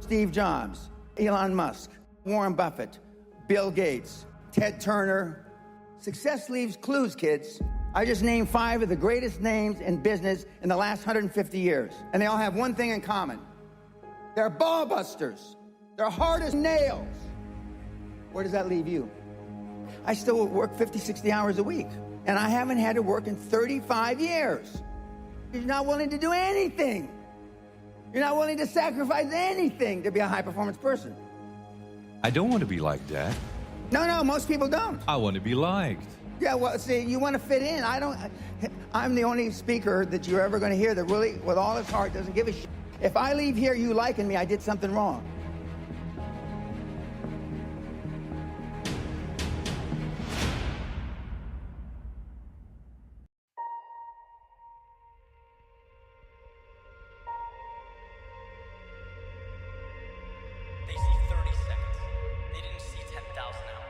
Steve Jobs, Elon Musk, Warren Buffett, Bill Gates, Ted Turner. Success leaves clues, kids. I just named 5 of the greatest names in business in the last 150 years. And they all have one thing in common. They're ball busters. They're hard as nails. Where does that leave you? I still work 50, 60 hours a week. And I haven't had to work in 35 years. You're not willing to do anything. You're not willing to sacrifice anything to be a high-performance person. I don't want to be like Dad. No, most people don't. I want to be liked. Yeah, well, see, you want to fit in. I'm the only speaker that you're ever going to hear that really, with all his heart, doesn't give a shit. If I leave here you liking me, I did something wrong.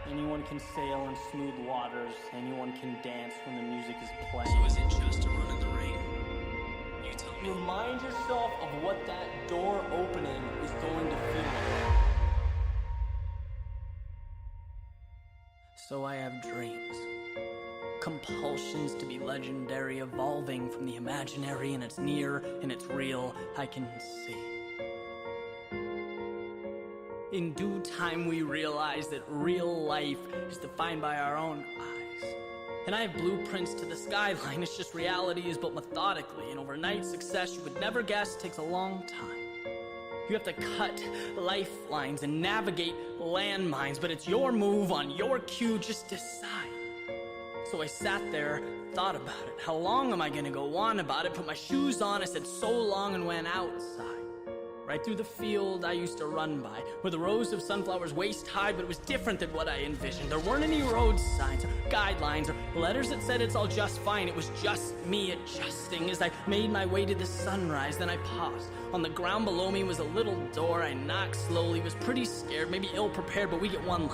Anyone can sail on smooth waters. Anyone can dance when the music is playing. So is it just a run in the rain? You tell me. Remind yourself of what that door opening is going to feel like. So I have dreams. Compulsions to be legendary, evolving from the imaginary, and it's near and it's real. I can see. In due time we realize that real life is defined by our own eyes. And I have blueprints to the skyline, it's just reality is built methodically, and overnight success you would never guess takes a long time. You have to cut lifelines and navigate landmines, but it's your move on your cue, just decide. So I sat there, thought about it. How long am I gonna go on about it? Put my shoes on, I said so long and went outside. Right through the field I used to run by, where the rows of sunflowers waist high, but it was different than what I envisioned. There weren't any road signs or guidelines or letters that said it's all just fine. It was just me adjusting as I made my way to the sunrise. Then I paused. On the ground below me was a little door. I knocked slowly, was pretty scared, maybe ill-prepared, but we get one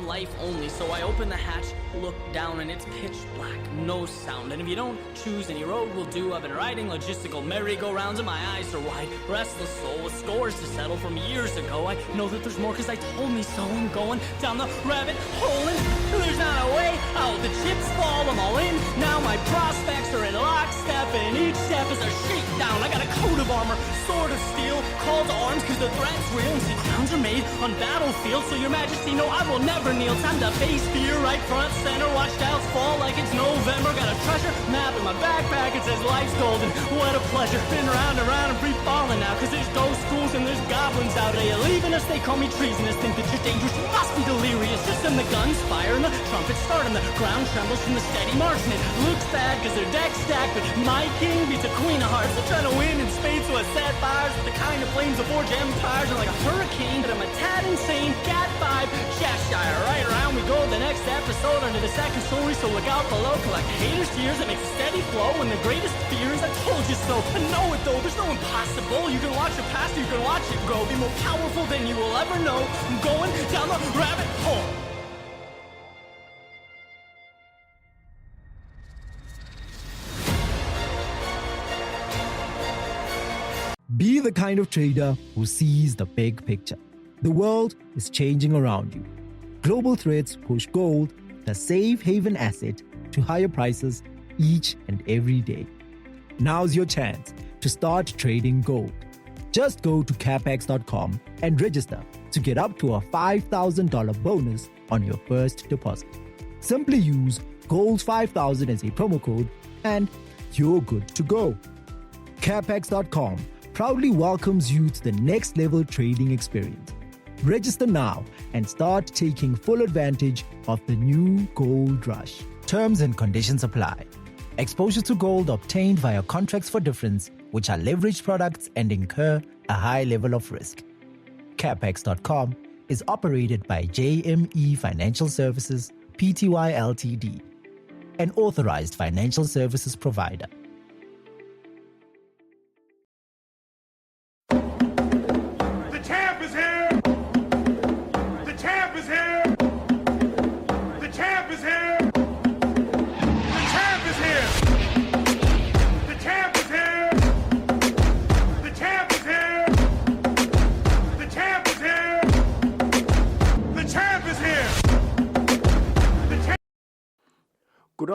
life only. So I opened the hatch, looked down, and it's pitch black, no sound. And if you don't choose any road will do. I've been riding logistical merry-go-rounds and my eyes are wide. Restless soul with scores to settle from years ago. I know that there's more cause I told me so. I'm going down the rabbit hole and there's not a way out. The chips fall, I'm all in. Now my prospects are in lockstep and each step is a shakedown. I got a coat of armor, sword of steel, call to arms cause the threat's real. And see, crowns are made on battlefields, so your majesty, no, I will never kneel. Time to face fear right front center. Watch doubts fall like it's November. Got a treasure map in my backpack, it says life's golden. What a pleasure. Been round and round and free falling now, cause there's ghost schools and there's goblins out there. You're leaving us, they call me treasonous. Think that you're dangerous, you must be delirious. Just then the guns fire and the trumpets start and the ground trembles from the steady march. And it looks bad cause their deck's stacked, but my king beats a queen of hearts. They're trying to win in spades, so I set fires with the kind of flames that forge empires. And like a hurricane, but I'm a tad insane. Cat 5, Cheshire. Right around we go, the next episode under the second story, so look out below. Collect haters' tears that makes a steady flow. And the greatest fears, I told you so. I know it though, there's no impossible. You can watch it pass, you can watch it grow. Be more powerful than you will ever know. I'm going down the rabbit hole. Be the kind of trader who sees the big picture. The world is changing around you. Global threats push gold, the safe haven asset, to higher prices each and every day. Now's your chance to start trading gold. Just go to capex.com and register to get up to a $5,000 bonus on your first deposit. Simply use GOLD5000 as a promo code and you're good to go. Capex.com proudly welcomes you to the next level trading experience. Register now and start taking full advantage of the new gold rush. Terms and conditions apply. Exposure to gold obtained via contracts for difference, which are leveraged products and incur a high level of risk. Capex.com is operated by JME Financial Services, Pty Ltd, an authorized financial services provider. The champ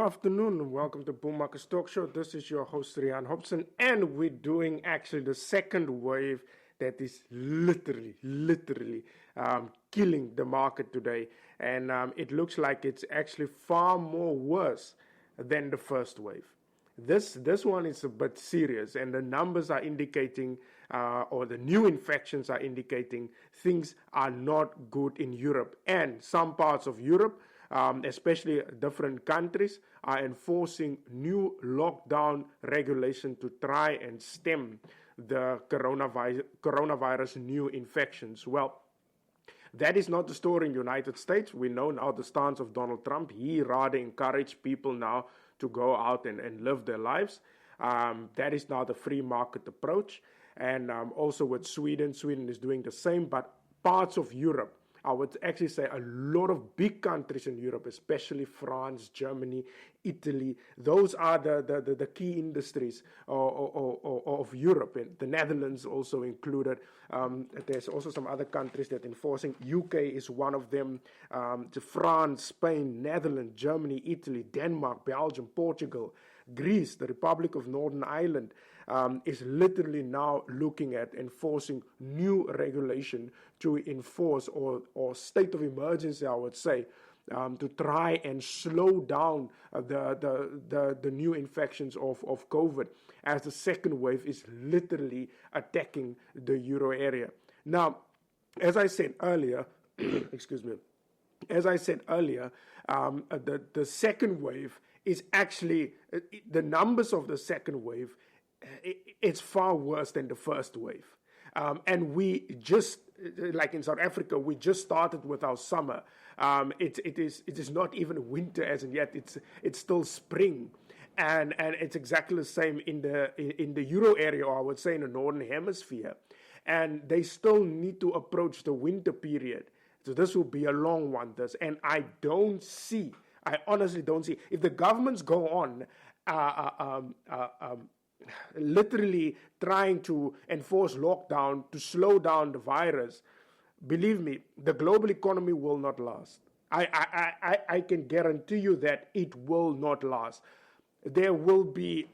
afternoon. Welcome to Boom Markets Talk Show. This is your host, Rian Hobson, and we're doing actually the second wave that is literally killing the market today. And it looks like it's actually far more worse than the first wave. This one is a bit serious, and the numbers are indicating, or the new infections are indicating, things are not good in Europe. And some parts of Europe, especially different countries, are enforcing new lockdown regulation to try and stem the coronavirus new infections. Well, that is not the story in the United States. We know now the stance of Donald Trump. He rather encouraged people now to go out and live their lives. That is now the free market approach. And also with Sweden is doing the same, but parts of Europe, I would actually say a lot of big countries in Europe, especially France, Germany, Italy, those are the key industries of Europe. And the Netherlands also included. There's also some other countries that are enforcing. UK is one of them. France, Spain, Netherlands, Germany, Italy, Denmark, Belgium, Portugal, Greece, the Republic of Northern Ireland, is literally now looking at enforcing new regulation to enforce or state of emergency, I would say, to try and slow down the new infections of COVID, as the second wave is literally attacking the euro area. Now, as I said earlier, excuse me, the second wave is actually, the numbers of the second wave, it's far worse than the first wave. And we just, like in South Africa, we just started with our summer. It is not even winter as in yet. It's still spring, and it's exactly the same in the euro area, or I would say in the northern hemisphere. And they still need to approach the winter period. So this will be a long one. And I honestly don't see, if the governments go on literally trying to enforce lockdown to slow down the virus, believe me, the global economy will not last. I can guarantee you that it will not last. There will be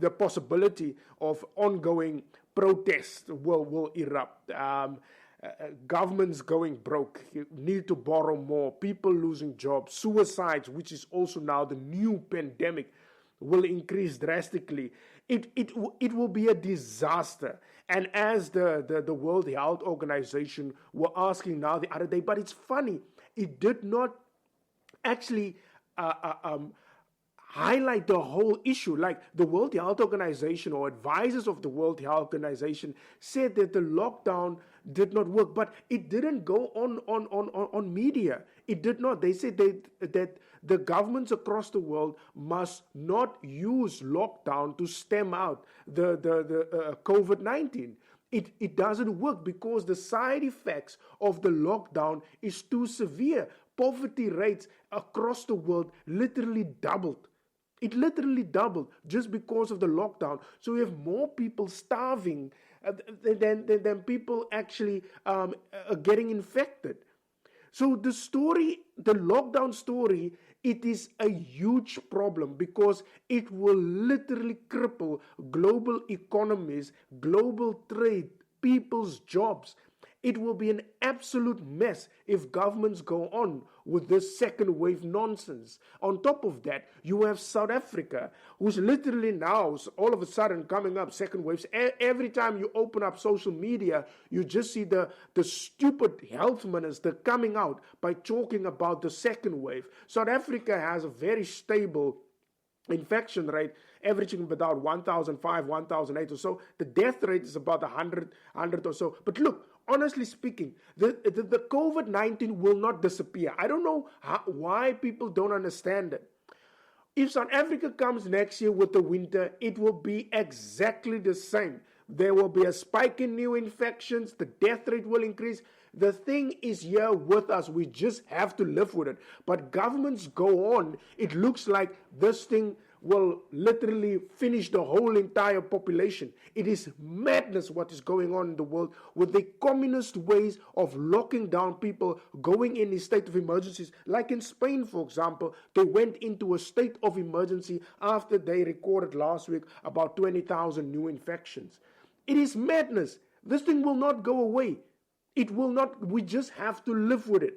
the possibility of ongoing protests will erupt. Governments going broke, need to borrow more, people losing jobs, suicides, which is also now the new pandemic, will increase drastically. It will be a disaster. And as the World Health Organization were asking now the other day, but it's funny, it did not actually highlight the whole issue. Like the World Health Organization or advisors of the World Health Organization said that the lockdown did not work, but it didn't go on media. It did not. They said that the governments across the world must not use lockdown to stem out the COVID-19. It doesn't work because the side effects of the lockdown is too severe. Poverty rates across the world literally doubled. It literally doubled just because of the lockdown. So we have more people starving than people actually getting infected. So the lockdown story, it is a huge problem because it will literally cripple global economies, global trade, people's jobs. It will be an absolute mess if governments go on with this second wave nonsense. On top of that, you have South Africa, who's literally now all of a sudden coming up second waves. Every time you open up social media, you just see the stupid health minister coming out by talking about the second wave. South Africa has a very stable infection rate, averaging about 1,005, 1,008 or so. The death rate is about 100 or so. But look, honestly speaking, the COVID-19 will not disappear. I don't know why people don't understand it. If South Africa comes next year with the winter, it will be exactly the same. There will be a spike in new infections. The death rate will increase. The thing is here with us. We just have to live with it. But governments go on. It looks like this thing will literally finish the whole entire population. It is madness what is going on in the world with the communist ways of locking down people, going in a state of emergencies. Like in Spain, for example, they went into a state of emergency after they recorded last week about 20,000 new infections. It is madness. This thing will not go away. It will not. We just have to live with it.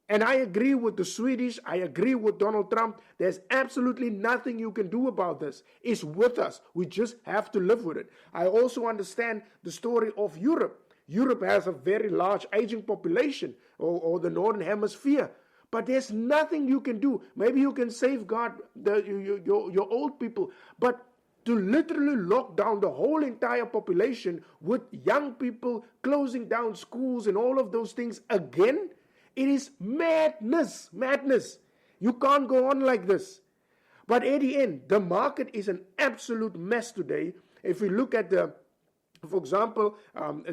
And I agree with the Swedish. I agree with Donald Trump. There's absolutely nothing you can do about this. It's with us. We just have to live with it. I also understand the story of Europe. Europe has a very large aging population, or the Northern Hemisphere. But there's nothing you can do. Maybe you can safeguard your old people. But to literally lock down the whole entire population with young people closing down schools and all of those things again, it is madness, madness. You can't go on like this. But at the end, the market is an absolute mess today. If we look at for example,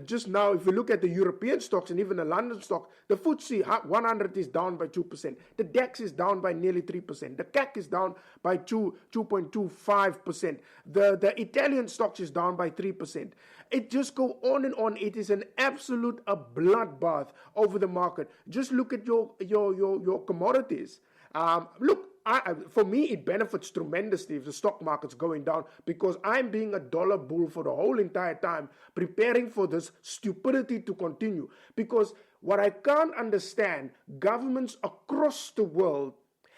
just now, if we look at the European stocks and even the London stock, the FTSE 100 is down by 2%. The DAX is down by nearly 3%. The CAC is down by 2.25%. The Italian stocks is down by 3%. It just go on and on. It is an absolute bloodbath over the market. Just look at your commodities. Look. For me, it benefits tremendously if the stock market's going down, because I'm being a dollar bull for the whole entire time, preparing for this stupidity to continue. Because what I can't understand, governments across the world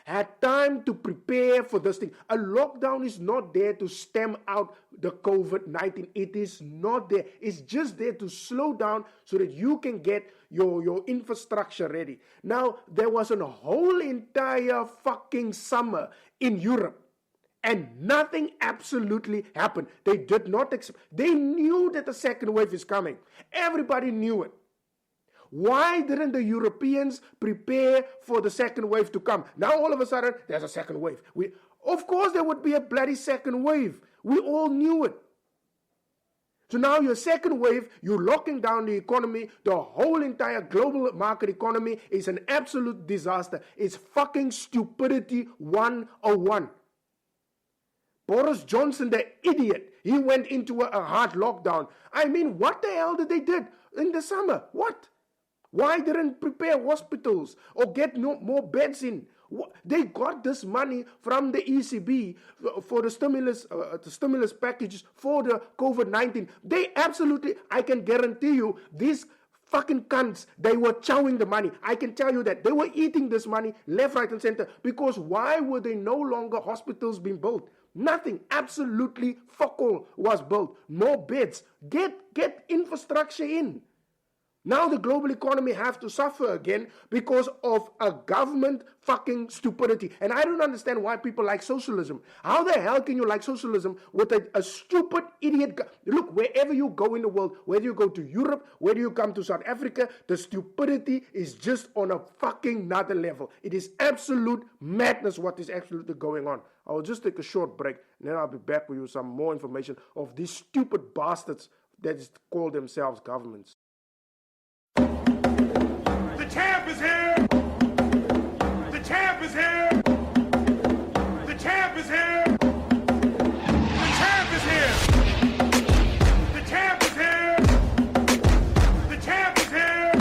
had time to prepare for this thing. A lockdown is not there to stem out the COVID-19. It is not there. It's just there to slow down so that you can get your infrastructure ready. Now, there was a whole entire fucking summer in Europe, and nothing absolutely happened. They did not they knew that the second wave is coming. Everybody knew it. Why didn't the Europeans prepare for the second wave to come? Now all of a sudden, there's a second wave. Of course there would be a bloody second wave. We all knew it. So now your second wave, you're locking down the economy. The whole entire global market economy is an absolute disaster. It's fucking stupidity 101. Boris Johnson, the idiot, he went into a hard lockdown. I mean, what the hell did they do in the summer? What? Why didn't prepare hospitals or get more beds in? They got this money from the ECB for the stimulus packages for the COVID-19. They absolutely, I can guarantee you, these fucking cunts, they were chowing the money. I can tell you that. They were eating this money left, right, and center. Because why were there no longer hospitals being built? Nothing, absolutely fuck all was built. No beds. Get infrastructure in. Now the global economy have to suffer again because of a government fucking stupidity. And I don't understand why people like socialism. How the hell can you like socialism with a stupid idiot? Look, wherever you go in the world, whether you go to Europe, whether you come to South Africa, the stupidity is just on a fucking another level. It is absolute madness what is absolutely going on. I will just take a short break and then I'll be back with you with some more information of these stupid bastards that call themselves governments. The champ is here! The champ is here! The champ is here! The champ is here! The champ is here! The champ is here!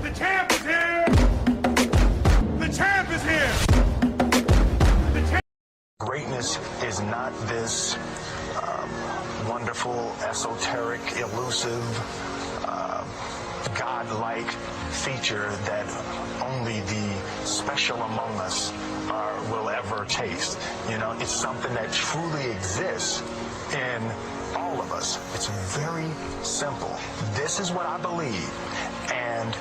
The champ is here! The champ is here! The champ. Greatness is not this wonderful, esoteric, elusive, God-like feature that only the special among us will ever taste. You know, it's something that truly exists in all of us. It's very simple. This is what I believe, and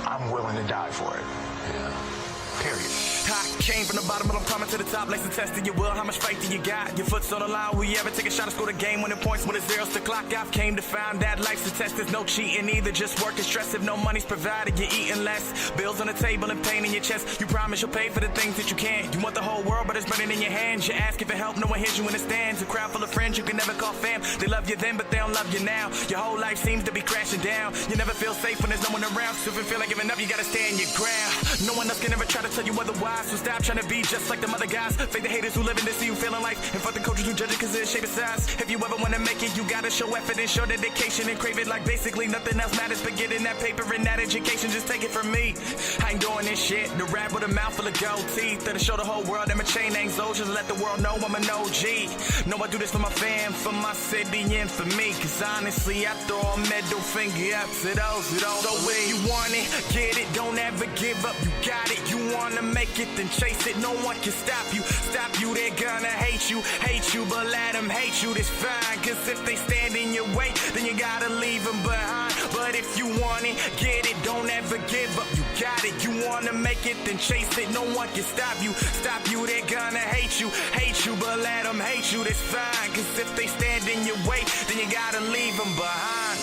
I'm willing to die for it. Yeah. Period. I came from the bottom, but I'm climbing to the top. Like the test of your will, how much faith do you got? Your foot's on the line, will you ever take a shot and score the game? Winning points when it's zeros to clock. I've came to find that life's a test, there's no cheating either. Just work and stress. If no money's provided, you're eating less. Bills on the table and pain in your chest. You promise you'll pay for the things that you can't. You want the whole world, but it's burning in your hands. You ask for help, no one hears you in the stands. A crowd full of friends you can never call fam. They love you then, but they don't love you now. Your whole life seems to be crashing down. You never feel safe when there's no one around. So if you feel like giving up, you gotta stand your ground. No one else can ever try to tell you otherwise. wise. So stop trying to be just like them other guys. Fake the haters who live in this, see you feeling life. And fuck the coaches who judge it cause of shape and size. If you ever wanna make it, you gotta show effort and show dedication and crave it like basically nothing else matters but getting that paper and that education. Just take it from me. I ain't doing this shit. The rap with a mouth full of gold teeth. That'll show the whole world that my chain ain't so. Just let the world know I'm an OG. No, I do this for my fam, for my city, and for me. Cause honestly, I throw a middle finger up to those who don't. So when you want it, get it, don't ever give up. You got it, you wanna make it, then chase it. No one can stop you. Stop you, they're gonna hate you, but let them hate you. That's fine. Cause if they stand in your way, then you gotta leave them behind. But if you want it, get it, don't ever give up. You got it, you wanna make it, then chase it. No one can stop you, they're gonna hate you, but let them hate you. That's fine. Cause if they stand in your way, then you gotta leave them behind.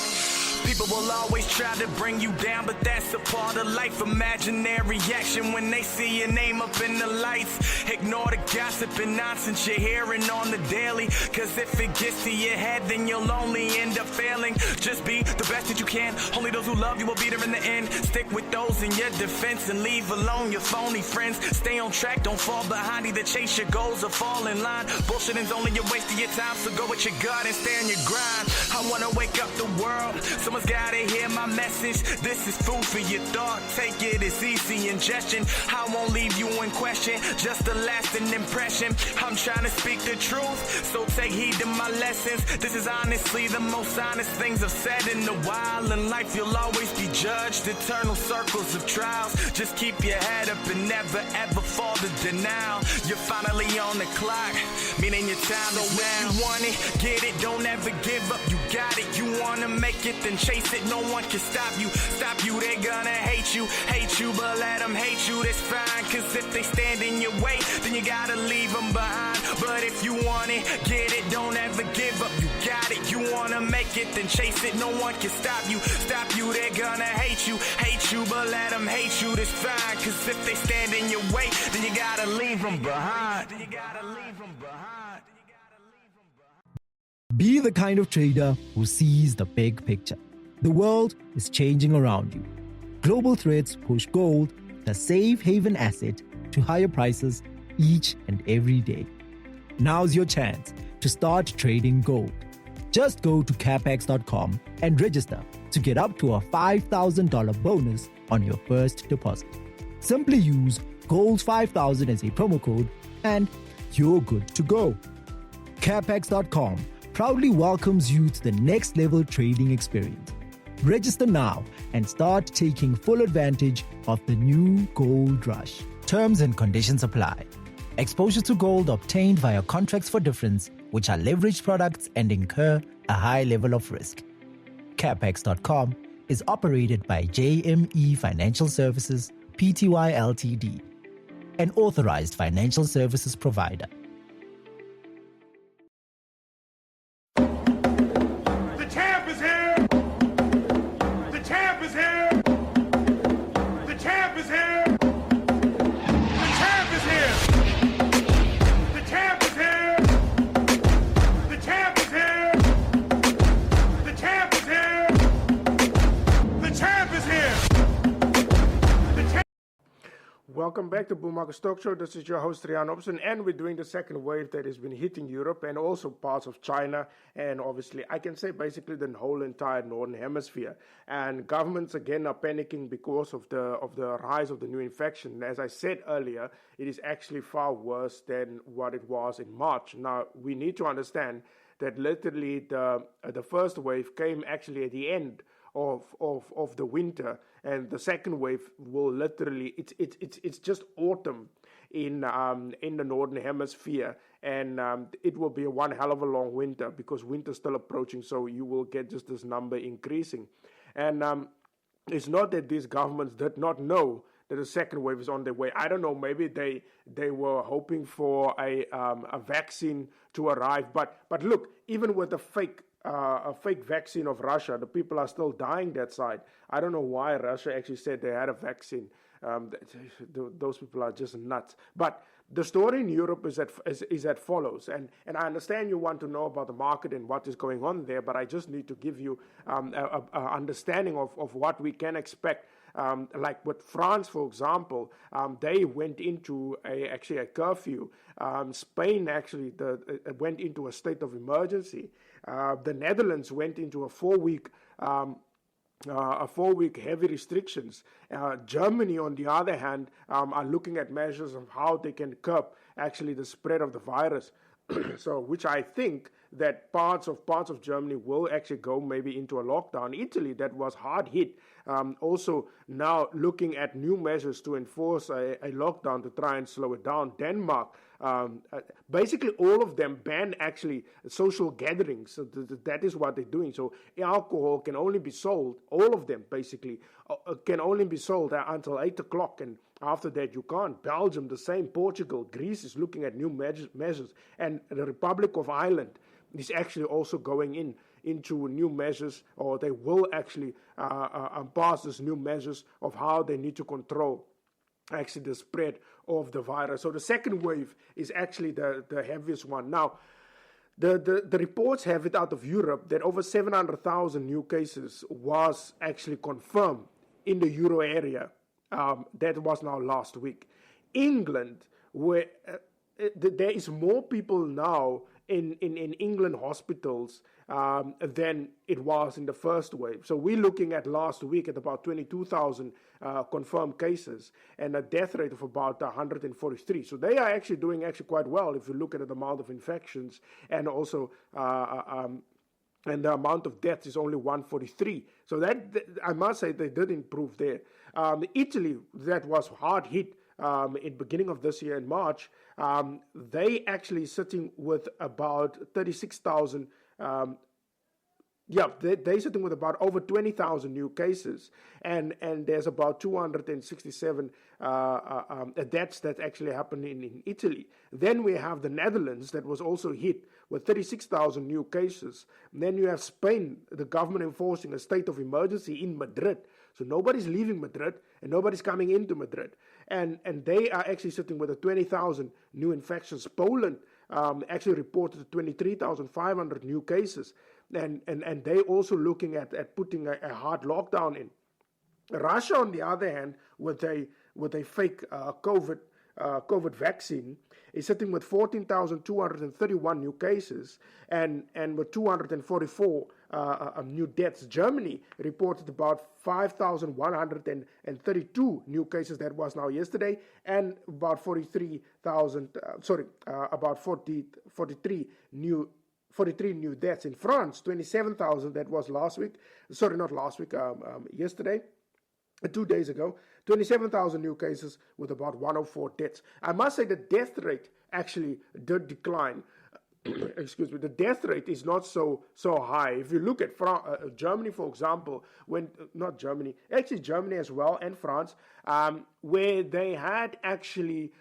People will always try to bring you down, but that's a part of life. Imagine their reaction when they see your name up in the lights. Ignore the gossip and nonsense you're hearing on the daily. Cause if it gets to your head, then you'll only end up failing. Just be the best that you can. Only those who love you will be there in the end. Stick with those in your defense and leave alone your phony friends. Stay on track, don't fall behind. Either chase your goals or fall in line. Bullshitting's only a waste of your time, so go with your gut and stay on your grind. I wanna wake up the world. Someone's gotta hear my message. This is food for your thought. Take it as easy ingestion. I won't leave you in question, just a lasting impression. I'm trying to speak the truth, so take heed to my lessons. This is honestly the most honest things I've said in a while. In life you'll always be judged, eternal circles of trials. Just keep your head up and never ever fall to denial. You're finally on the clock, meaning your time is now. You want it, get it, don't ever give up. You got it, you wanna make it, then chase it. No one can stop you, they're gonna hate you, but let them hate you. That's fine. Cause if they stand in your way, then you gotta leave them behind. But if you want it, get it, don't ever give up. You got it, you wanna make it, then chase it. No one can stop you, they're gonna hate you, but let them hate you. That's fine. Cause if they stand in your way, then you gotta leave them behind. Be the kind of trader who sees the big picture. The world is changing around you. Global Threads push gold, the safe haven asset, to higher prices each and every day. Now's your chance to start trading gold. Just go to capex.com and register to get up to a $5,000 bonus on your first deposit. Simply use GOLD5000 as a promo code and you're good to go. Capex.com proudly welcomes you to the next level trading experience. Register now and start taking full advantage of the new gold rush. Terms and conditions apply. Exposure to gold obtained via contracts for difference, which are leveraged products and incur a high level of risk. Capex.com is operated by JME Financial Services, Pty Ltd, an authorized financial services provider. The champ is here! The champ is here! The champ is here! The champ is here! The champ is here! The champ is here! The champ is here! The champ is here! Welcome back to Bull Market Stock Show. This is your host, Rian Hobson, and we're doing the second wave that has been hitting Europe and also parts of China, and obviously, I can say basically the whole entire Northern Hemisphere. And governments again are panicking because of the rise of the new infection. As I said earlier, it is actually far worse than what it was in March. Now, we need to understand that literally the first wave came actually at the end of the winter, and the second wave will literally it's just autumn in the Northern Hemisphere, and it will be one hell of a long winter because winter's still approaching, so you will get just this number increasing. And it's not that these governments did not know that the second wave is on their way. I don't know, maybe they were hoping for a vaccine to arrive, but look, even with a fake vaccine of Russia, the people are still dying that side. I don't know why Russia actually said they had a vaccine. Those people are just nuts. But the story in Europe is as follows, and I understand you want to know about the market and what is going on there, but I just need to give you an understanding of what we can expect Like with France, for example, they went into a curfew. Spain actually went into a state of emergency. The Netherlands went into a 4-week heavy restrictions. Germany, on the other hand, are looking at measures of how they can curb actually the spread of the virus. So, which I think that parts of Germany will actually go maybe into a lockdown. Italy, that was hard hit, also now looking at new measures to enforce a lockdown to try and slow it down. Denmark, basically all of them ban actually social gatherings. So that is what they're doing. So alcohol can only be sold, all of them basically, can only be sold until 8 o'clock, and after that you can't. Belgium, the same. Portugal, Greece is looking at new measures, and the Republic of Ireland is actually also going into new measures, or they will actually pass these new measures of how they need to control actually the spread of the virus. So the second wave is actually the heaviest one. Now, the reports have it out of Europe that over 700,000 new cases was actually confirmed in the Euro area. That was now last week. England, where there is more people now in England hospitals than it was in the first wave. So we're looking at last week at about 22,000 confirmed cases and a death rate of about 143. So they are actually doing quite well if you look at the amount of infections, and also and the amount of deaths is only 143. So that I must say they did improve there. Italy, that was hard hit in beginning of this year in March, they actually sitting with about 36,000. They're sitting with about over 20,000 new cases, and there's about 267 deaths that actually happened in Italy. Then we have the Netherlands that was also hit with 36,000 new cases. And then you have Spain, the government enforcing a state of emergency in Madrid. So nobody's leaving Madrid and nobody's coming into Madrid. And they are actually sitting with 20,000 new infections. Poland actually reported 23,500 new cases. And they're also looking at putting a hard lockdown in. Russia, on the other hand, with a fake COVID vaccine, is sitting with 14,231 new cases and with 244 new deaths. Germany reported about 5,132 new cases. That was now yesterday, and about 43 new deaths. In France, 27,000, that was yesterday, 2 days ago, 27,000 new cases with about 104 deaths. I must say the death rate actually did decline. Excuse me, the death rate is not so high. If you look at Germany, for example, Germany as well, and France, where they had actually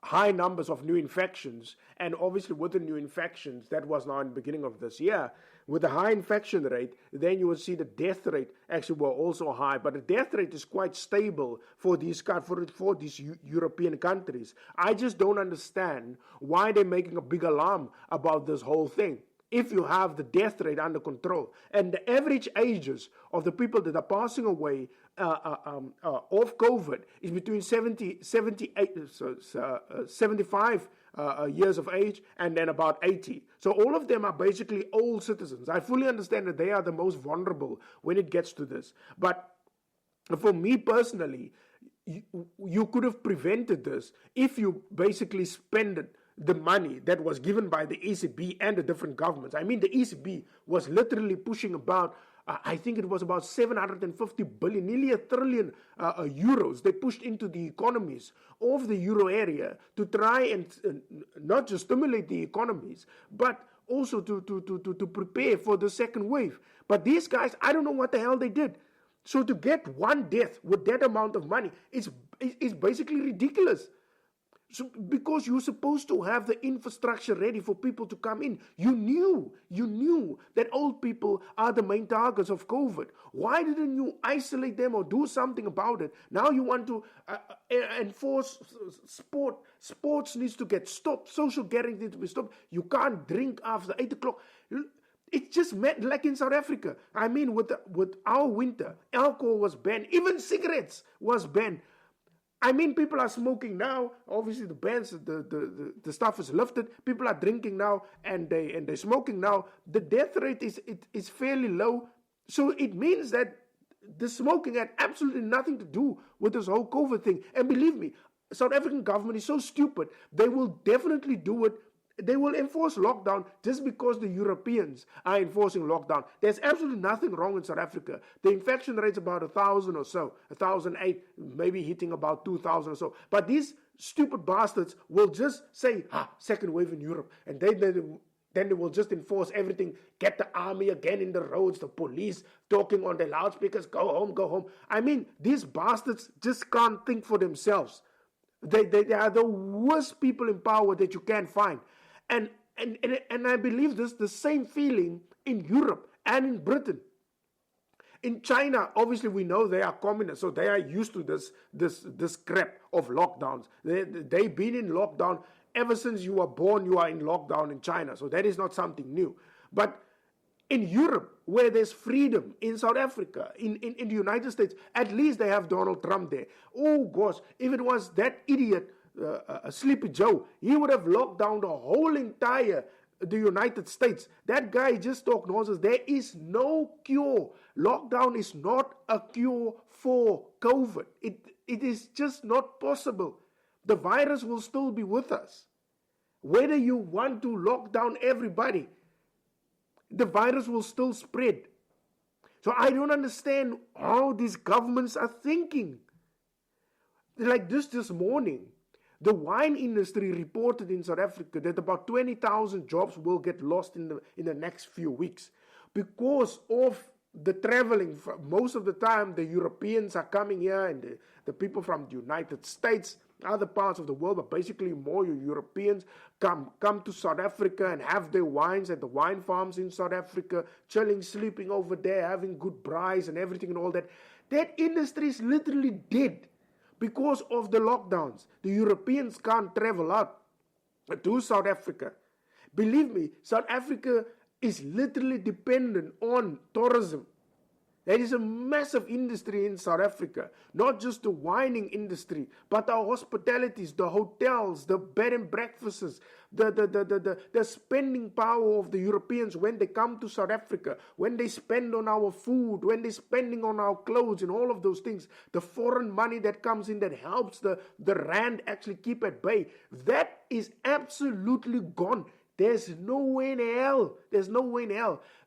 high numbers of new infections, and obviously with the new infections, that was now in the beginning of this year, with a high infection rate, then you will see the death rate actually were also high. But the death rate is quite stable for these European countries. I just don't understand why they're making a big alarm about this whole thing. If you have the death rate under control, and the average ages of the people that are passing away of COVID is between 75 years of age and then about 80. So all of them are basically old citizens. I fully understand that they are the most vulnerable when it gets to this. But for me personally, you could have prevented this if you basically spend the money that was given by the ECB and the different governments. I mean, the ECB was literally pushing about, I think it was about 750 billion, nearly $1 trillion euros they pushed into the economies of the euro area to try and not just stimulate the economies, but also to prepare for the second wave. But these guys, I don't know what the hell they did. So to get one death with that amount of money is basically ridiculous. So, because you're supposed to have the infrastructure ready for people to come in. You knew that old people are the main targets of COVID. Why didn't you isolate them or do something about it? Now you want to enforce sport. Sports needs to get stopped. Social gatherings need to be stopped. You can't drink after 8 o'clock. It's just like in South Africa. I mean, with our winter, alcohol was banned. Even cigarettes was banned. I mean, people are smoking now. Obviously, the bans, the stuff is lifted. People are drinking now, and they're smoking now. The death rate is fairly low. So it means that the smoking had absolutely nothing to do with this whole COVID thing. And believe me, South African government is so stupid. They will definitely do it. They will enforce lockdown just because the Europeans are enforcing lockdown. There's absolutely nothing wrong in South Africa. The infection rate's about 1,000 or so, 1,008, maybe hitting about 2,000 or so. But these stupid bastards will just say, second wave in Europe. And then they will just enforce everything. Get the army again in the roads, the police talking on the loudspeakers, go home, go home. I mean, these bastards just can't think for themselves. They are the worst people in power that you can find. And I believe the same feeling in Europe and in Britain. In China, obviously we know they are communists, so they are used to this crap of lockdowns. They've been in lockdown ever since you were born. You are in lockdown in China, so that is not something new. But in Europe, where there's freedom, in South Africa, in the United States, at least they have Donald Trump there. Oh gosh, if it was that idiot, Sleepy Joe, he would have locked down the whole entire the United States. That guy just talked nonsense. There is no cure. Lockdown is not a cure for COVID. It is just not possible. The virus will still be with us. Whether you want to lock down everybody, the virus will still spread. So I don't understand how these governments are thinking. Like this morning, the wine industry reported in South Africa that about 20,000 jobs will get lost in the next few weeks because of the traveling. Most of the time, the Europeans are coming here, and the people from the United States, other parts of the world, but basically more Europeans come to South Africa and have their wines at the wine farms in South Africa, chilling, sleeping over there, having good braais and everything and all that. That industry is literally dead because of the lockdowns. The Europeans can't travel out to South Africa. Believe me, South Africa is literally dependent on tourism. There is a massive industry in South Africa, not just the wining industry, but the hospitalities, the hotels, the bed and breakfasts, the spending power of the Europeans when they come to South Africa, when they spend on our food, when they're spending on our clothes and all of those things, the foreign money that comes in that helps the rand actually keep at bay, that is absolutely gone. There's no way in hell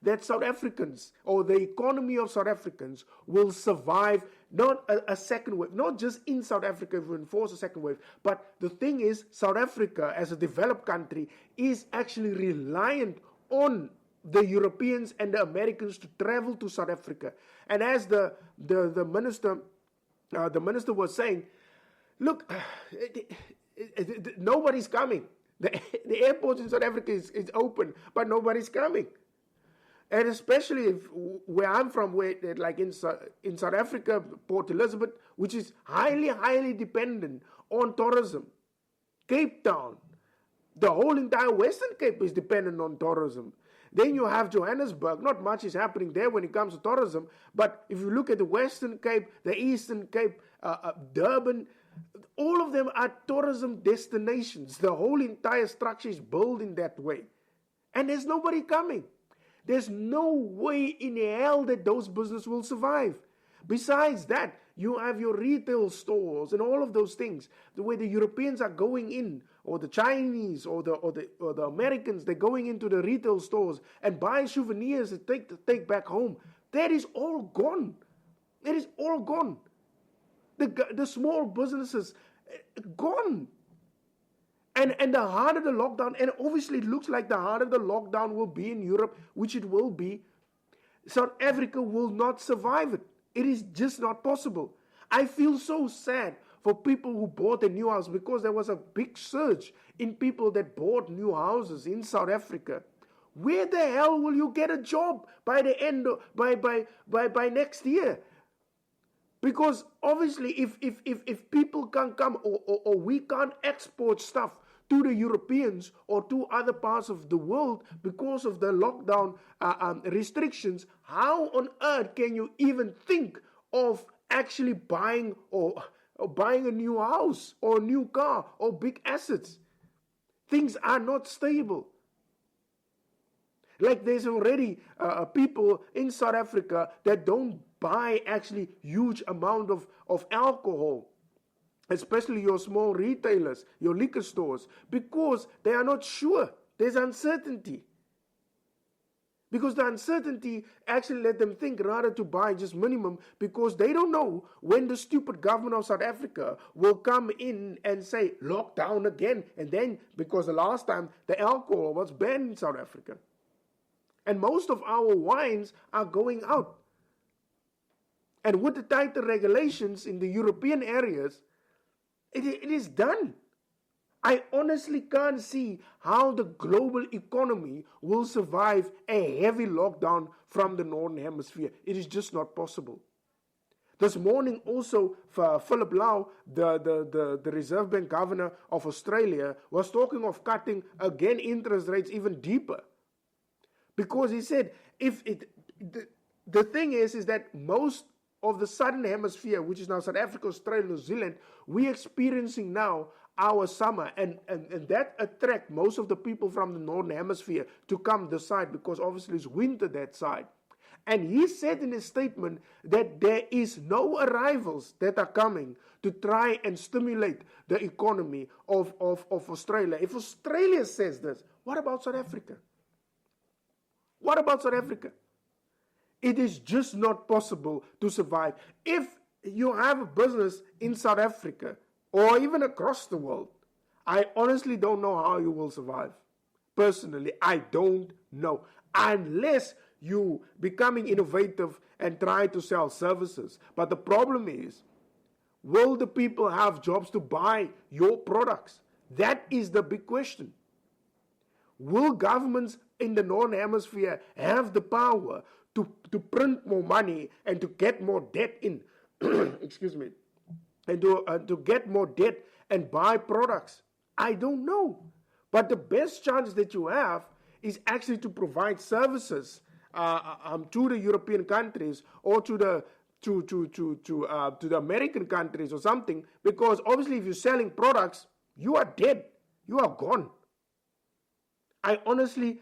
that South Africans or the economy of South Africans will survive not a second wave, not just in South Africa if we enforce a second wave. But the thing is, South Africa as a developed country is actually reliant on the Europeans and the Americans to travel to South Africa. And as the minister was saying, look, nobody's coming. The airports in South Africa is open, but nobody's coming. And especially where I'm from, like in South Africa, Port Elizabeth, which is highly, highly dependent on tourism. Cape Town, the whole entire Western Cape is dependent on tourism. Then you have Johannesburg. Not much is happening there when it comes to tourism. But if you look at the Western Cape, the Eastern Cape, Durban, all of them are tourism destinations. The whole entire structure is built in that way. And there's nobody coming. There's no way in hell that those businesses will survive. Besides that, you have your retail stores and all of those things. The way the Europeans are going in, or the Chinese, or the Americans, they're going into the retail stores and buying souvenirs to take back home. That is all gone. It is all gone. The small businesses, gone. And the harder the lockdown, and obviously it looks like the harder the lockdown will be in Europe, which it will be, South Africa will not survive it. It is just not possible. I feel so sad for people who bought a new house because there was a big surge in people that bought new houses in South Africa. Where the hell will you get a job by the end of, by next year? Because obviously if people can't come or we can't export stuff to the Europeans or to other parts of the world because of the lockdown restrictions, how on earth can you even think of actually buying or buying a new house or a new car or big assets? Things are not stable. Like there's already people in South Africa that don't buy actually huge amount of alcohol, especially your small retailers, your liquor stores, because they are not sure. There's uncertainty. Because the uncertainty actually let them think rather to buy just minimum, because they don't know when the stupid government of South Africa will come in and say lockdown again. And then, because the last time the alcohol was banned in South Africa. And most of our wines are going out. And with the tighter regulations in the European areas, it is done. I honestly can't see how the global economy will survive a heavy lockdown from the Northern Hemisphere. It is just not possible. This morning also, Philip Lau, the Reserve Bank Governor of Australia, was talking of cutting again interest rates even deeper. Because he said, the thing is that most of the Southern Hemisphere, which is now South Africa, Australia, New Zealand, we're experiencing now our summer, and that attract most of the people from the Northern Hemisphere to come this side, because obviously it's winter that side. And he said in his statement that there is no arrivals that are coming to try and stimulate the economy of Australia. If Australia says this, what about South Africa? What about South Africa? It is just not possible to survive. If you have a business in South Africa or even across the world, I honestly don't know how you will survive. Personally, I don't know. Unless you becoming innovative and try to sell services. But the problem is, will the people have jobs to buy your products? That is the big question. Will governments in the Northern Hemisphere have the power to print more money and to get more debt in, excuse me, and to get more debt and buy products? I don't know. But the best chance that you have is actually to provide services to the European countries or to the American countries or something, because obviously if you're selling products, you are dead. You are gone. I honestly,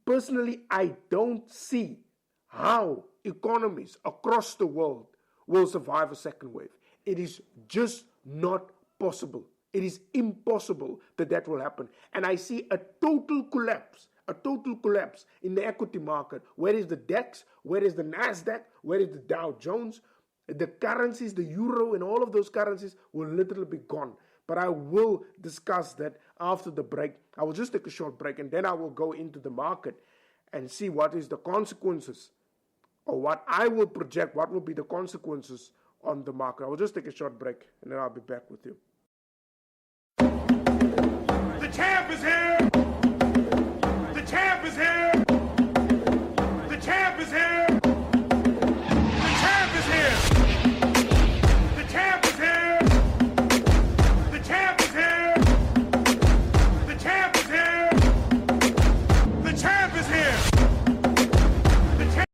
personally, I don't see how economies across the world will survive a second wave. It is just not possible. It is impossible that will happen. And I see a total collapse in the equity market. Where is the DAX? Where is the NASDAQ? Where is the Dow Jones? The currencies, the euro and all of those currencies will literally be gone. But I will discuss that after the break. I will just take a short break and then I will go into the market and see what is the consequences, or what I will project, what will be the consequences on the market. I will just take a short break and then I'll be back with you. The champ is here! The champ is here! The champ is here! The champ is here! The champ is here! The champ is here! The champ is here! The champ is here! The champ.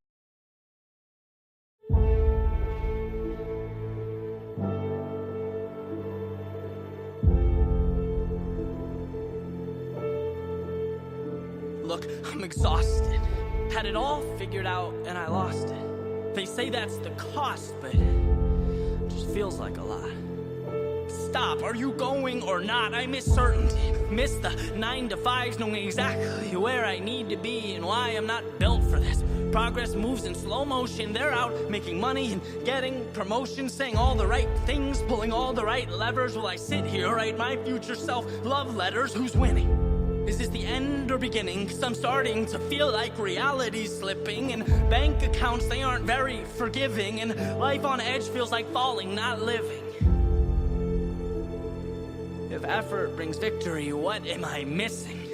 Look, I'm exhausted. Had it all figured out and I lost it. They say that's the cost, but it just feels like a lot. Stop, are you going or not? I miss certainty. Miss the 9 to 5s, knowing exactly where I need to be and why I'm not built for this. Progress moves in slow motion. They're out making money and getting promotions, saying all the right things, pulling all the right levers, while I sit here, write my future self love letters. Who's winning? Is this the end or beginning? 'Cause I'm starting to feel like reality's slipping, and bank accounts, they aren't very forgiving, and life on edge feels like falling, not living. If effort brings victory, what am I missing?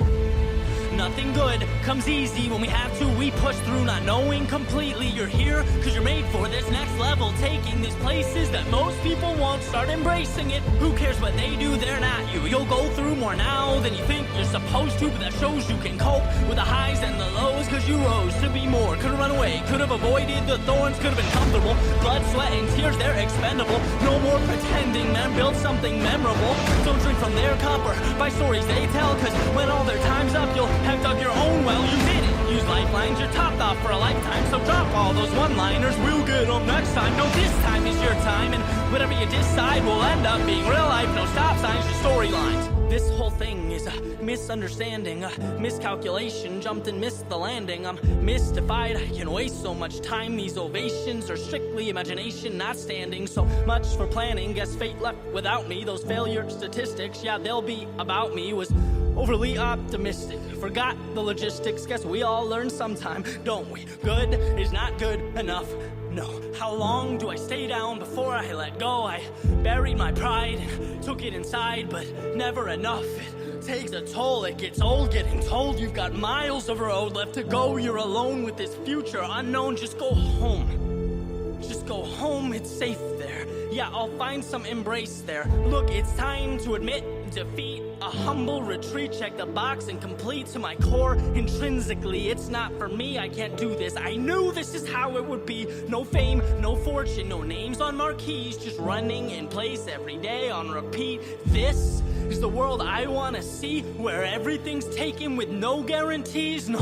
Nothing good comes easy. When we have to, we push through, not knowing completely. You're here because you're made for this next level. Taking these places that most people won't. Start embracing it. Who cares what they do? They're not you. You'll go through more now than you think you're supposed to, but that shows you can cope with the highs and the lows, because you rose to be more. Could've run away, could've avoided the thorns, could've been comfortable. Blood, sweat, and tears, they're expendable. No more pretending, man, build something memorable. Don't drink from their cup or by stories they tell, cause when all their time's up, you'll have dug your own well. You didn't use lifelines, you're topped off for a lifetime, so drop all those one-liners. We'll get them next time. No, this time is your time, and whatever you decide will end up being real life. No stop signs, just storylines. This whole thing is a misunderstanding, a miscalculation. Jumped and missed the landing. I'm mystified, I can waste so much time. These ovations are strictly imagination, not standing. So much for planning, guess fate left without me. Those failure statistics, yeah, they'll be about me. Was overly optimistic, forgot the logistics. Guess we all learn sometime, don't we? Good is not good enough. No, how long do I stay down before I let go? I buried my pride and took it inside, but never enough. It takes a toll, it gets old getting told you've got miles of road left to go. You're alone with this future unknown. Just go home. Just go home, it's safe there. Yeah, I'll find some embrace there. Look, it's time to admit defeat. A humble retreat, check the box and complete to my core. Intrinsically, it's not for me, I can't do this. I knew this is how it would be. No fame, no fortune, no names on marquees. Just running in place every day on repeat. This is the world I wanna see, where everything's taken with no guarantees. No.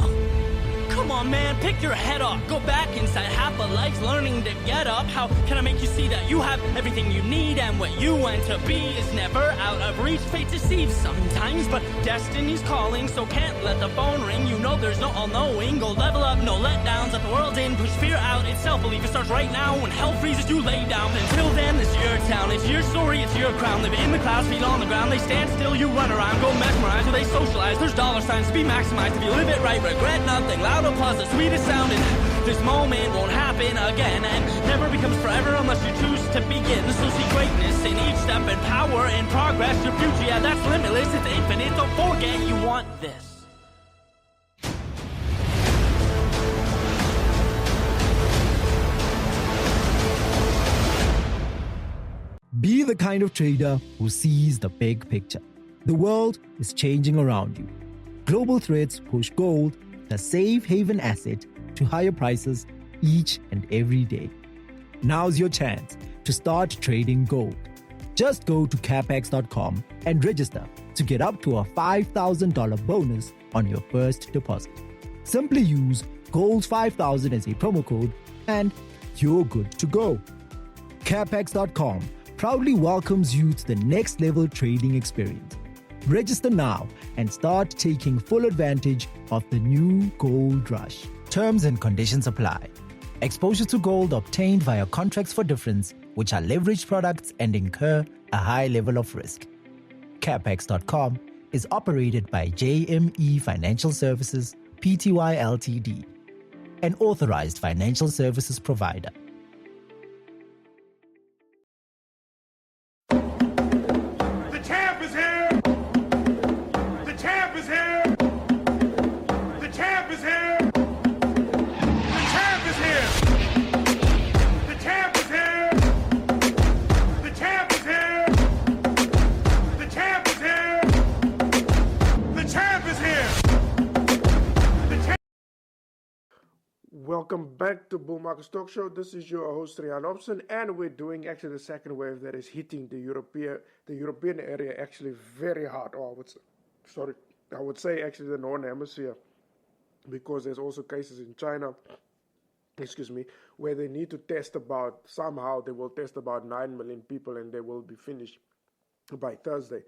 Come on, man, pick your head up. Go back inside, half a life's learning to get up. How can I make you see that you have everything you need, and what you want to be is never out of reach? Fate deceives sometimes, but destiny's calling, so can't let the phone ring. You know there's no all-knowing. Go level up, no letdowns. Let the world in, push fear out. It's self-belief, it starts right now. When hell freezes, you lay down. But until then, it's your town, it's your story, it's your crown. Live in the clouds, feet on the ground. They stand still, you run around. Go mesmerize, where they socialize. There's dollar signs to be maximized. If you live it right, regret nothing. Loud applause, the sweetest sounding. This moment won't happen again, and never becomes forever unless you choose to begin. So see greatness in each step, and power in progress. Your future, yeah, that's limitless, it's infinite. Don't forget you want this. Be the kind of trader who sees the big picture. The world is changing around you. Global threats push gold, the safe haven asset, to higher prices each and every day. Now's your chance to start trading gold. Just go to capex.com and register to get up to a $5,000 bonus on your first deposit. Simply use GOLD5000 as a promo code and you're good to go. Capex.com proudly welcomes you to the next level trading experience. Register now and start taking full advantage of the new gold rush. Terms and conditions apply. Exposure to gold obtained via contracts for difference, which are leveraged products and incur a high level of risk. Capex.com is operated by JME Financial Services, Pty Ltd, an authorized financial services provider. The champ is here! The champ is here! The champ is here! The champ is here! The champ is here! The champ is here! The champ is here! The champ is here! The champ. Welcome back to Bull Market Stock Show. This is your host Rian Hobson, and we're doing actually the second wave that is hitting the European area actually very hard. Or I would say actually the Northern Hemisphere, because there's also cases in China, where they need to test somehow they will test about 9 million people, and they will be finished by Thursday.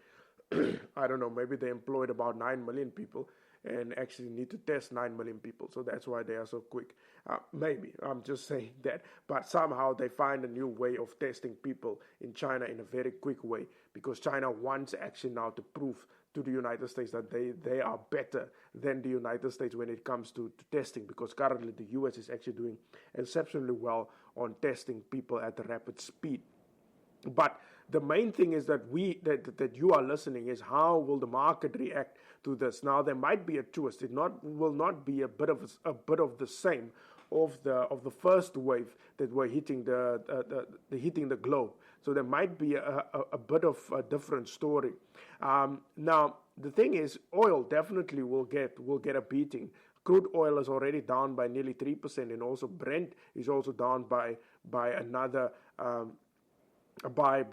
I don't know, maybe they employed about 9 million people and actually need to test 9 million people. So that's why they are so quick. Maybe, I'm just saying that. But somehow they find a new way of testing people in China in a very quick way, because China wants actually now to prove to the United States that they are better than the United States when it comes to testing, because currently the US is actually doing exceptionally well on testing people at a rapid speed. But the main thing is that that you are listening is how will the market react to this. Now there might be a twist. It will not be a bit of the same of the first wave that were hitting the globe. So there might be a bit of a different story. Now the thing is, oil definitely will get a beating. Crude oil is already down by nearly 3%, and also Brent is also down by another by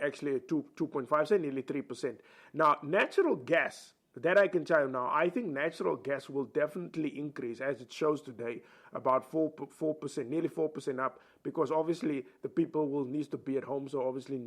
actually 2.5%, nearly 3%. Now natural gas, that I can tell you now, I think natural gas will definitely increase, as it shows today, about 4%, nearly 4% up, because obviously the people will need to be at home, so obviously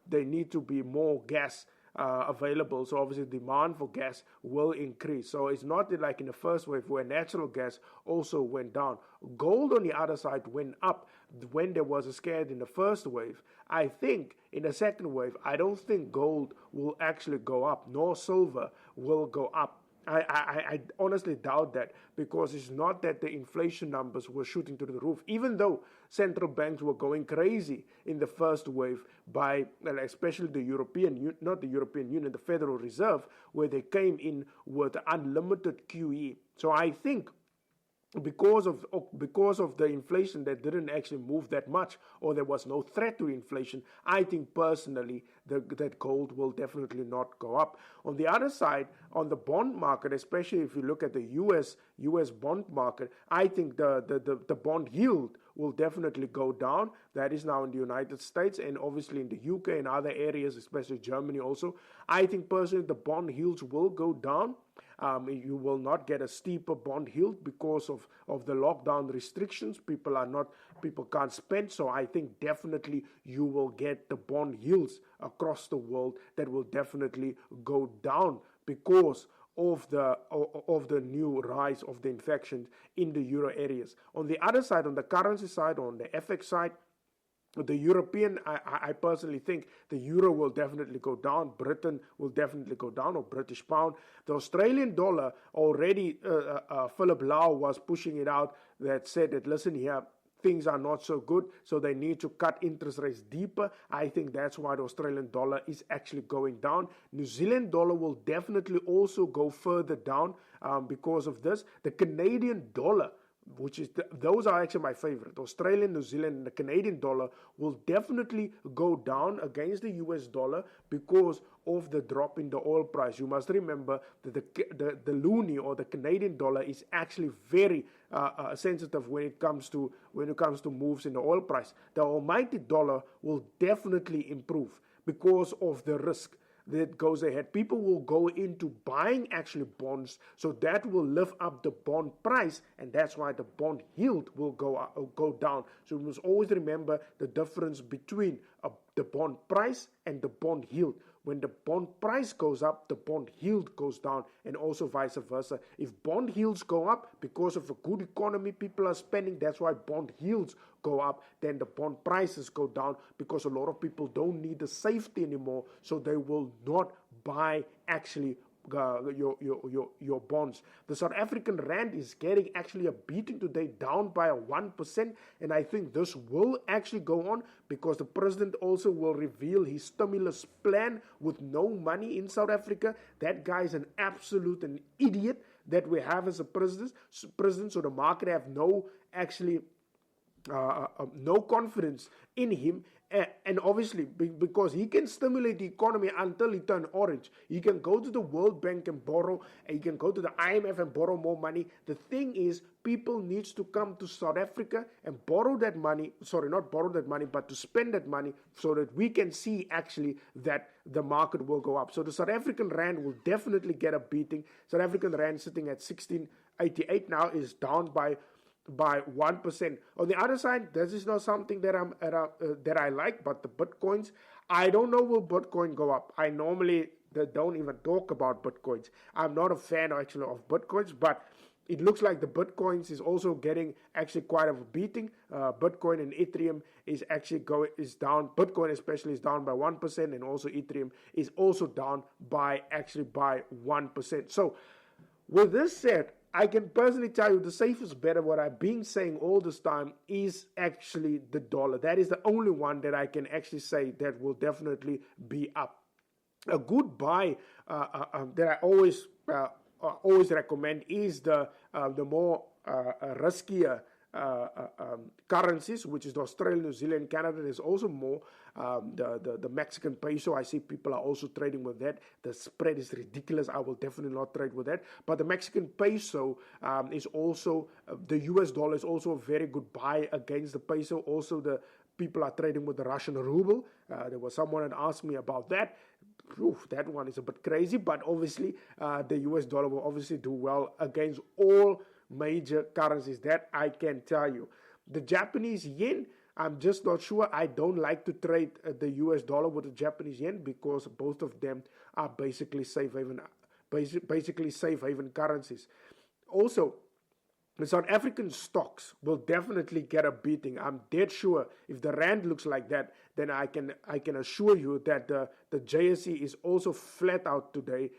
they need to be more gas available, so obviously demand for gas will increase. So it's not like in the first wave where natural gas also went down. Gold on the other side went up when there was a scare in the first wave. I think in the second wave, I don't think gold will actually go up, nor silver will go up. I honestly doubt that, because it's not that the inflation numbers were shooting through the roof, even though central banks were going crazy in the first wave by, especially the the Federal Reserve, where they came in with unlimited QE. So I think because of the inflation that didn't actually move that much, or there was no threat to inflation, I think personally that gold will definitely not go up. On the other side, on the bond market, especially if you look at the US bond market, I think the bond yield will definitely go down. That is now in the United States, and obviously in the UK and other areas, especially Germany also. I think personally the bond yields will go down. You will not get a steeper bond yield because of the lockdown restrictions. People can't spend. So I think definitely you will get the bond yields across the world that will definitely go down because of the new rise of the infections in the euro areas. On the other side, on the currency side, on the FX side, the European, I personally think the euro will definitely go down. Britain will definitely go down, or British pound. The Australian dollar, already Philip Lau was pushing it out, that said that, listen here, things are not so good, so they need to cut interest rates deeper. I think that's why the Australian dollar is actually going down. New Zealand dollar will definitely also go further down because of this. The Canadian dollar, which is those are actually my favorite. Australian, New Zealand, and the Canadian dollar will definitely go down against the US dollar because of the drop in the oil price. You must remember that the loonie, or the Canadian dollar, is actually very sensitive when it comes to moves in the oil price. The almighty dollar will definitely improve because of the risk that goes ahead. People will go into buying actually bonds, so that will lift up the bond price, and that's why the bond yield will go down. So we must always remember the difference between the bond price and the bond yield. When the bond price goes up, the bond yield goes down, and also vice versa. If bond yields go up because of a good economy, people are spending, that's why bond yields go up. Then the bond prices go down because a lot of people don't need the safety anymore, so they will not buy actually your bonds. The South African rand is getting actually a beating today, down by 1%, and I think this will actually go on because the president also will reveal his stimulus plan with no money in South Africa. That guy is an idiot that we have as a president. So the market have no confidence in him. And obviously, because he can stimulate the economy until he turns orange. He can go to the World Bank and borrow, and he can go to the IMF and borrow more money. The thing is, people need to come to South Africa and borrow that money. Sorry, not borrow that money, but to spend that money so that we can see actually that the market will go up. So the South African rand will definitely get a beating. South African rand sitting at 16.88 now is down by 1%. On the other side, this is not something that I like, but the Bitcoins, I don't know will Bitcoin go up. I normally don't even talk about Bitcoins. I'm not a fan actually of Bitcoins, but it looks like the Bitcoins is also getting actually quite a beating. Bitcoin and Ethereum is down. Bitcoin especially is down by 1%, and also Ethereum is also down by 1%. So with this said, I can personally tell you the safest bet of what I've been saying all this time is actually the dollar. That is the only one that I can actually say that will definitely be up. A good buy that I always recommend is the more riskier currencies, which is the Australian, New Zealand, Canada. There's also more the Mexican peso. I see people are also trading with that. The spread is ridiculous. I will definitely not trade with that. But the Mexican peso is also, the US dollar is also a very good buy against the peso. Also, the people are trading with the Russian ruble. There was someone that asked me about that. Oof, that one is a bit crazy, but obviously the US dollar will obviously do well against all major currencies. That I can tell you. The Japanese yen, I'm just not sure. I don't like to trade the US dollar with the Japanese yen because both of them are basically safe haven currencies. Also, the South African stocks will definitely get a beating. I'm dead sure if the rand looks like that, then I can assure you that the JSE is also flat out today,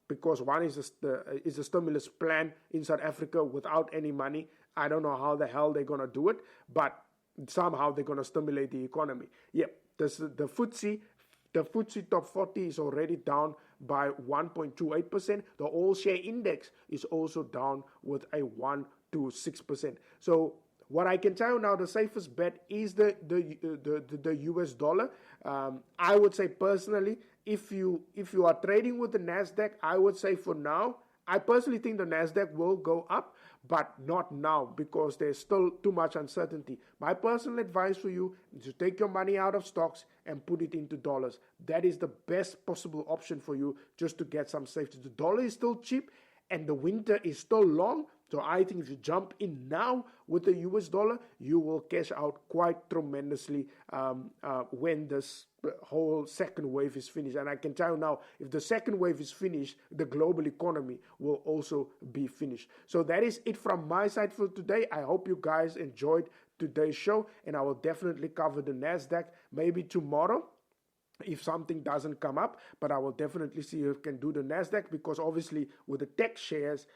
because one is a stimulus plan in South Africa without any money. I don't know how the hell they're going to do it, but somehow they're going to stimulate the economy. Yep, the FTSE top 40 is already down by 1.28%. The all share index is also down with a 1 to 6%. So what I can tell you now, the safest bet is the US dollar. I would say personally, if you are trading with the Nasdaq, I would say for now, I personally think the Nasdaq will go up, but not now because there's still too much uncertainty. My personal advice for you is to take your money out of stocks and put it into dollars. That is the best possible option for you just to get some safety. The dollar is still cheap and the winter is still long. So I think if you jump in now with the US dollar, you will cash out quite tremendously when this whole second wave is finished. And I can tell you now, if the second wave is finished, the global economy will also be finished. So that is it from my side for today. I hope you guys enjoyed today's show, and I will definitely cover the NASDAQ maybe tomorrow if something doesn't come up, but I will definitely see if I can do the NASDAQ, because obviously with the tech shares,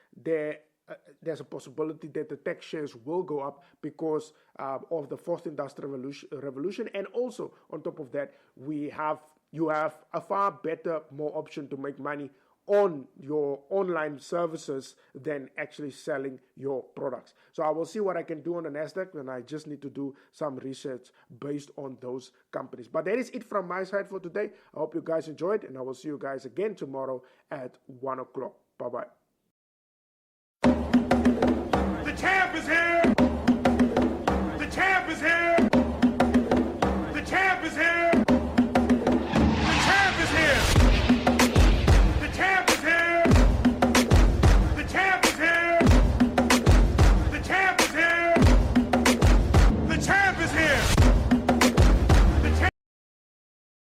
there's a possibility that the tech shares will go up because of the fourth industrial revolution. And also on top of that, you have a far better, more option to make money on your online services than actually selling your products. So I will see what I can do on the NASDAQ, and I just need to do some research based on those companies. But that is it from my side for today. I hope you guys enjoyed, and I will see you guys again tomorrow at 1 o'clock. Bye-bye. The champ is here!